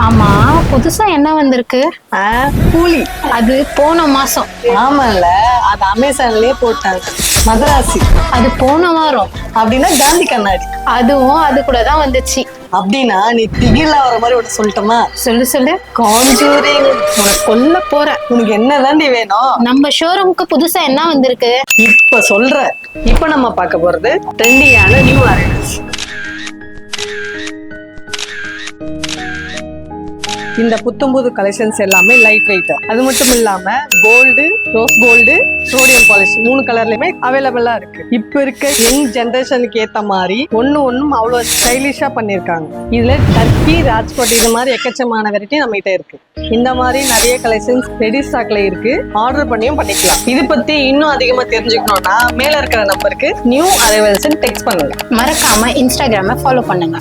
ஆமா, புதுசா என்ன வந்திருக்கு? கூலி. அது போன மாசம். ஆமால, அது அமேசான்லயே போட்டாங்க. மதராசி. அது போன வாரம். அப்படின்னா காந்தி கண்ணாடி. அதுவும் அது கூட தான் வந்துச்சு. அப்படின்னா நீ திகில வர மாதிரி ஒன்று சொல்லட்டுமா? சொல்லு சொல்லு. காஞ்சூரிங். உனக்கு கொல்ல போற. உனக்கு என்னதாண்டி வேணும்? நம்ம ஷோரூமுக்கு புதுசா என்ன வந்திருக்கு? இப்ப சொல்ற. இப்ப நம்ம பார்க்க போறது ட்ரெண்டியான நியூ அரைவல்ஸ். இந்த புத்தம்புது கலெக்ஷன்ஸ் எல்லாமே லைட் வெயிட். அது மட்டும் இல்லாம gold, rose gold, sodium polish 3 கலர்லயுமே அவைலபிளா இருக்கு. இப்ப இருக்க யங் ஜெனரேஷனுக்கு ஏத்த மாதிரி ஒண்ணும் அவ்வளவு ஸ்டைலிஷா பண்ணிருக்காங்க. இதுல டர்க்கி, ராஜ்கோட் இது மாதிரி எக்கச்சமான வெரைட்டி நம்ம கிட்ட இருக்கு. இந்த மாதிரி நிறைய கலெக்ஷன்ஸ் ரெடி ஸ்டாக்ல இருக்கு. ஆர்டர் பண்ணியும் பண்ணிக்கலாம். இது பத்தி இன்னும் அதிகமா தெரிஞ்சுக்கணும்னா மேல இருக்கிற நம்பருக்கு நியூ அரைவல்ஸ் டெக்ஸ்ட் பண்ணுங்க. மறக்காம இன்ஸ்டாகிராம ஃபாலோ பண்ணுங்க.